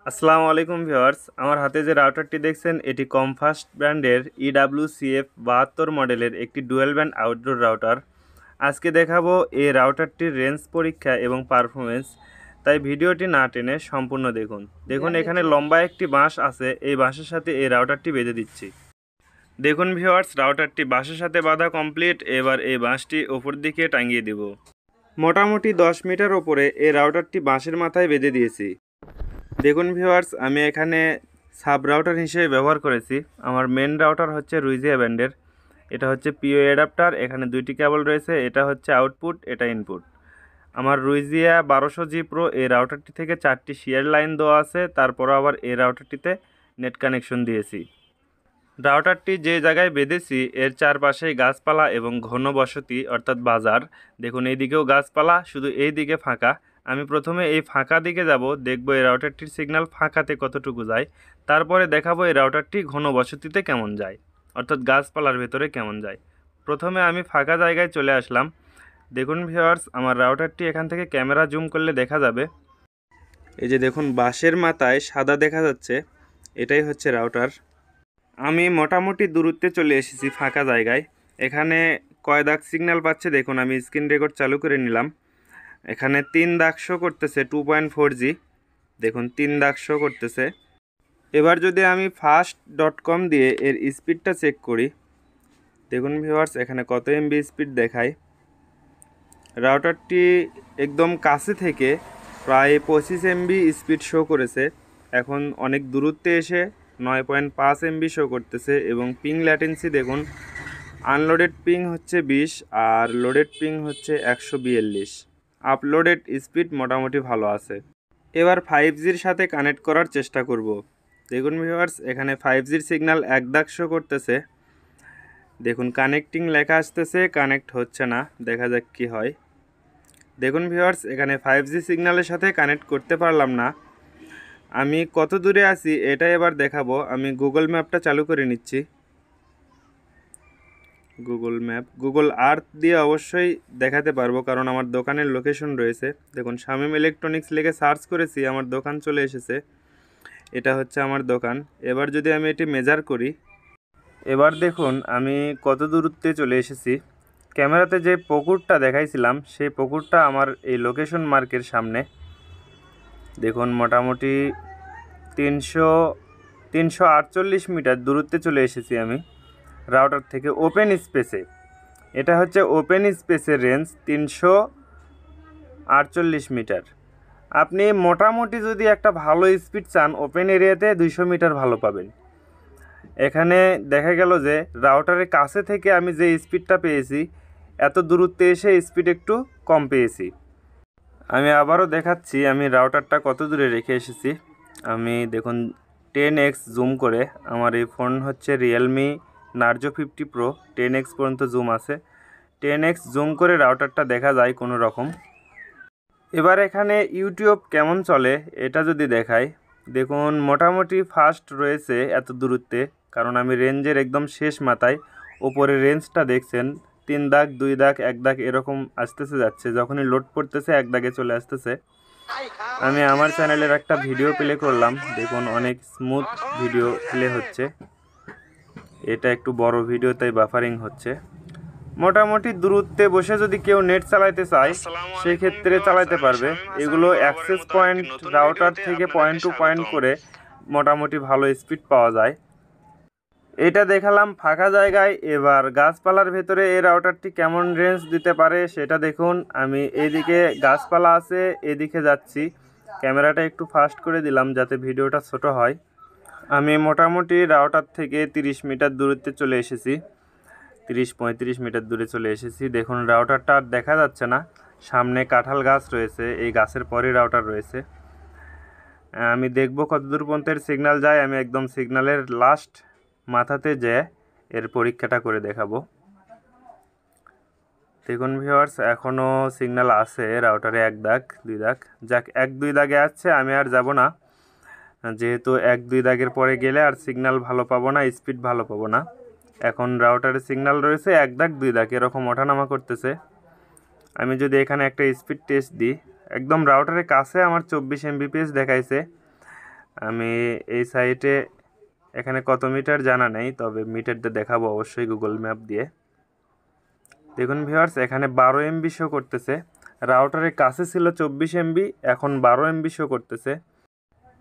আসসালামু আলাইকুম ভিউয়ার্স, আমার হাতে যে রাউটারটি দেখছেন এটি কমফাস্ট ব্র্যান্ডের EWCF 72 মডেলের একটি ডুয়েল ব্যান্ড আউটডোর রাউটার। আজকে দেখাবো এই রাউটারটির রেঞ্জ পরীক্ষা এবং পারফরমেন্স, তাই ভিডিওটি না টেনে সম্পূর্ণ দেখুন। দেখুন এখানে লম্বা একটি বাঁশ আছে, এই বাঁশের সাথে এই রাউটারটি বেঁধে দিচ্ছি। দেখুন ভিউয়ার্স, রাউটারটি বাঁশের সাথে বাঁধা কমপ্লিট। এবার এই বাঁশটি উপর দিকে টাঙিয়ে দেব। মোটামুটি 10 মিটার ওপরে এই রাউটারটি বাঁশের মাথায় বেঁধে দিয়েছি। দেখুন ভিউয়ার্স, আমি এখানে সাব রাউটার হিসেবে ব্যবহার করেছি। আমার মেন রাউটার হচ্ছে রুইজিয়া ব্র্যান্ডের। এটা হচ্ছে পিও অ্যাডাপ্টার, এখানে দুইটি কেবল রয়েছে, এটা হচ্ছে আউটপুট, এটা ইনপুট। আমার রুইজিয়া 1200G প্রো এই রাউটারটি থেকে 4টি শেয়ার লাইন দেওয়া আছে, তারপরও আবার এই রাউটারটিতে নেট কানেকশন দিয়েছি। রাউটারটি যে জায়গায় বেঁধেছি এর চারপাশেই গাছপালা এবং ঘন বসতি অর্থাৎ বাজার। দেখুন এইদিকেও গাছপালা, শুধু এই দিকে ফাঁকা। আমি প্রথমে এই ফাঁকা দিকে যাব, দেখব এই রাউটারটির সিগন্যাল ফাঁকাতে কতটুকু যায়, তারপরে দেখাবো এই রাউটারটি ঘন বসতিতে কেমন যায়, অর্থাৎ গাছপালার ভেতরে কেমন যায়। প্রথমে আমি ফাঁকা জায়গায় চলে আসলাম। দেখুন ভিউয়ার্স, আমার রাউটারটি এখান থেকে ক্যামেরা জুম করলে দেখা যাবে। এই যে দেখুন বাঁশের মাথায় সাদা দেখা যাচ্ছে, এটাই হচ্ছে রাউটার। আমি মোটামুটি দূরত্বে চলে এসেছি ফাঁকা জায়গায়। এখানে কয় দাগ সিগন্যাল পাচ্ছে দেখুন, আমি স্ক্রিন রেকর্ড চালু করে নিলাম। এখানে 3 দাগ শো করতেছে 2.4G। দেখুন 3 দাগ শো করতেছে। এবার যদি আমি fast.com দিয়ে এর স্পিডটা চেক করি, দেখুন ভিউয়ার্স এখানে কত এমবি স্পিড দেখায়। রাউটারটি একদম কাছে থেকে প্রায় 25 এমবি স্পিড শো করেছে। এখন অনেক দূরত্বে এসে 9.5 এমবি শো করতেছে এবং পিং ল্যাটেন্সি দেখুন, আনলোডেড পিং হচ্ছে 20 আর লোডেড পিং হচ্ছে 142। আপলোডেড স্পিড মোটামুটি ভালো আছে। এবার 5Gর সাথে কানেক্ট করার চেষ্টা করব। দেখুন ভিউয়ার্স, এখানে 5Gর সিগন্যাল 1 দাগ শো করতেছে। দেখুন কানেক্টিং লেখা আসতেছে, কানেক্ট হচ্ছে না, দেখা যাক কি হয়। দেখুন ভিউয়ার্স, এখানে 5G সিগন্যালের সাথে কানেক্ট করতে পারলাম না। আমি কত দূরে আছি এটা এবার দেখাবো। আমি গুগল ম্যাপটা চালু করে নিচ্ছি। গুগল আর্থ দিয়ে অবশ্যই দেখাতে পারবো, কারণ আমার দোকানের লোকেশন রয়েছে। দেখুন শামীম ইলেকট্রনিক্স লিখে সার্চ করেছি, আমার দোকান চলে এসেছে। এটা হচ্ছে আমার দোকান। এবার যদি আমি এটি মেজার করি, এবার দেখুন আমি কত দূরত্বে চলে এসেছি। ক্যামেরাতে যে পুকুরটা দেখাইছিলাম সেই পুকুরটা আমার এই লোকেশন মার্কের সামনে। দেখুন মোটামুটি 348 মিটার দূরত্বে চলে এসেছি আমি রাউটার থেকে ওপেন স্পেসে। এটা হচ্ছে ওপেন স্পেসের রেঞ্জ 348 মিটার। আপনি মোটামুটি যদি একটা ভালো স্পিড চান ওপেন এরিয়াতে 200 মিটার ভালো পাবেন। এখানে দেখা গেল যে রাউটারের কাছে থেকে আমি যে স্পিডটা পেয়েছি, এত দূরত্বে এসে স্পিড একটু কম পেয়েছি। আমি আবারও দেখাচ্ছি আমি রাউটারটা কত দূরে রেখে এসেছি। আমি দেখুন 10x জুম করে, আমার এই ফোন হচ্ছে রিয়েলমি নার্জো 50 প্রো, 10x পর্যন্ত জুম আছে। 10x জুম করে রাউটারটা দেখা যায় কোনো রকম। এবার এখানে ইউটিউব কেমন চলে এটা যদি দেখায়, দেখুন মোটামুটি ফাস্ট রয়েছে এত দূরত্বে, কারণ আমি রেঞ্জের একদম শেষ মাথায়। ওপরে রেঞ্জটা দেখছেন 3 দাগ 2 দাগ 1 দাগ এরকম আসতেছে যাচ্ছে, যখনই লোড পড়তেছে 1 দাগে চলে আসতেছে। আমি আমার চ্যানেলের একটা ভিডিও প্লে করলাম, দেখুন অনেক স্মুথ ভিডিও প্লে হচ্ছে। এটা একটু বড় ভিডিও তাই বাফারিং হচ্ছে। মোটামুটি দূরত্বে বসে যদি কেউ নেট চালাতে চায় সেই ক্ষেত্রে চালাতে পারবে। এগুলো অ্যাক্সেস পয়েন্ট রাউটার থেকে পয়েন্ট টু পয়েন্ট করে মোটামুটি ভালো স্পিড পাওয়া যায়। এটা দেখালাম ফাঁকা জায়গায়। এবার গাছপালার ভেতরে এই রাউটারটি কেমন রেঞ্জ দিতে পারে সেটা দেখুন। আমি এইদিকে গাছপালা আছে, এদিকে যাচ্ছি। ক্যামেরাটা একটু ফাস্ট করে দিলাম যাতে ভিডিওটা ছোট হয়। আমি মোটামুটি রাউটার থেকে 30 মিটার দূরত্বে চলে এসেছি, 30-35 মিটার দূরে চলে এসেছি। দেখুন রাউটারটা আর দেখা যাচ্ছে না, সামনে কাঁঠাল গাছ রয়েছে, এই গাছের পরে রাউটার রয়েছে। আমি দেখব কতদূর পর্যন্ত সিগন্যাল যায়। আমি একদম সিগন্যালের লাস্ট মাথাতে যেয়ে এর পরীক্ষাটা করে দেখাবো। দেখুন ভিউয়ার্স, এখনও সিগন্যাল আছে রাউটারে 1 দাগ 2 দাগ। যাক 1-2 দাগে আছে, আমি আর যাব না, যেহেতু 1-2 দাগের পরে গেলে আর সিগন্যাল ভালো পাবো না, স্পিড ভালো পাবো না। এখন রাউটারে সিগন্যাল রয়েছে 1 দাগ 2 দাগ এরকম ওঠানামা করতেছে। আমি যদি এখানে একটা স্পিড টেস্ট দিই, একদম রাউটারের কাছে আমার 24 Mbps দেখাইছে। আমি এই সাইটে এখানে কত মিটার জানা নেই, তবে মিটারটা দেখাবো অবশ্যই গুগল ম্যাপ দিয়ে। দেখুন ভিউয়ার্স, এখানে 12 MB শো করতেছে। রাউটারের কাছে ছিল 24 MB, এখন 12 MB শো করতেছে।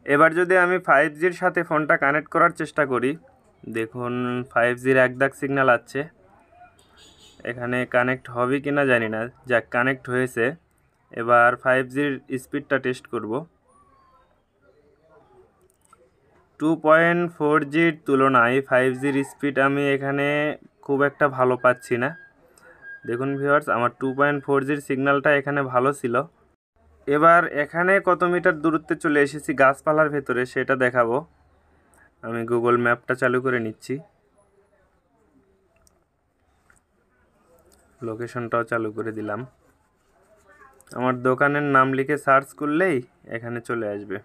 এবার যদি আমি 5Gর সাথে ফোনটা কানেক্ট করার চেষ্টা করি, দেখুন 5Gর এক দাগ সিগন্যাল আছে। এখানে কানেক্ট হবে কিনা জানি না, যাক কানেক্ট হয়েছে। এবার 5Gর স্পিডটা টেস্ট করব। 2.4Gর তুলনায় 5Gর স্পিড আমি এখানে খুব একটা ভালো পাচ্ছি না। দেখুন ভিউয়ার্স, আমার 2.4Gর সিগন্যালটা এখানে ভালো ছিল। এবার এখানে কত মিটার দূরত্বে চলে এসেছি গাছপালার ভেতরে সেটা দেখাবো। আমি গুগল ম্যাপটা চালু করে নিচ্ছি, লোকেশনটাও চালু করে দিলাম। আমার দোকানের নাম লিখে সার্চ করলেই এখানে চলে আসবে।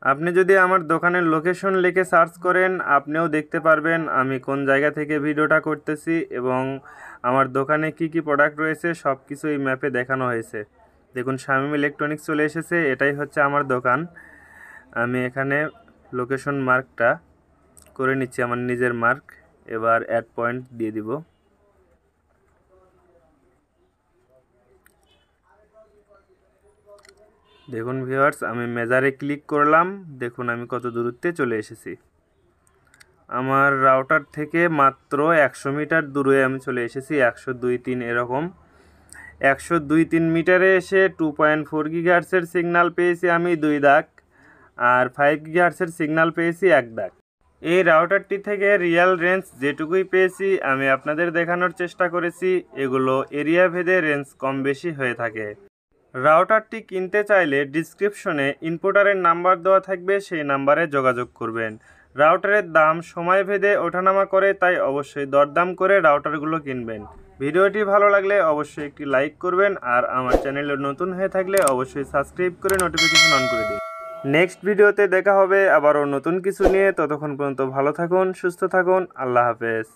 আপনি যদি আমার দোকানের লোকেশন লিখে সার্চ করেন, আপনিও দেখতে পারবেন আমি কোন জায়গা থেকে ভিডিওটা করতেছি এবং আমার দোকানে কি কি প্রোডাক্ট রয়েছে সব কিছু এই ম্যাপে দেখানো হয়েছে। দেখুন শামীম ইলেকট্রনিক্স চলে এসেছে, এটাই হচ্ছে আমার দোকান। আমি এখানে লোকেশন মার্কটা করে নিচ্ছি, আমার নিজের মার্ক। এবার অ্যাড পয়েন্ট দিয়ে দিব। দেখুন ভিউয়ার্স, আমি মেজারে ক্লিক করলাম, দেখুন আমি কত দূরত্বে চলে এসেছি। আমার রাউটার থেকে মাত্র 100 মিটার দূরে আমি চলে এসেছি, 102.3 এরকম। 102.3 মিটারে এসে 2.4 গিগাহার্টজের সিগন্যাল পেয়েছি আমি 2 দাগ, আর 5 গিগাহার্টজের সিগন্যাল পেয়েছি 1 দাগ। এই রাউটারটি থেকে রিয়েল রেঞ্জ যেটুকুই পেয়েছি আমি আপনাদের দেখানোর চেষ্টা করেছি। এগুলো এরিয়া ভেদে রেঞ্জ কম বেশি হয়ে থাকে। রাউটারটি কিনতে চাইলে ডিসক্রিপশনে ইম্পোর্টারের নাম্বার দেওয়া থাকবে, সেই নাম্বারে যোগাযোগ করবেন। রাউটারের দাম সময় ভেদে ওঠানামা করে, তাই অবশ্যই দরদাম করে রাউটারগুলো কিনবেন। ভিডিওটি ভালো লাগলে অবশ্যই একটি লাইক করবেন, আর আমার চ্যানেলে নতুন হয়ে থাকলে অবশ্যই সাবস্ক্রাইব করে নোটিফিকেশন অন করে দিন। নেক্সট ভিডিওতে দেখা হবে আবারও নতুন কিছু নিয়ে। ততক্ষণ পর্যন্ত ভালো থাকুন, সুস্থ থাকুন, আল্লাহ হাফেজ।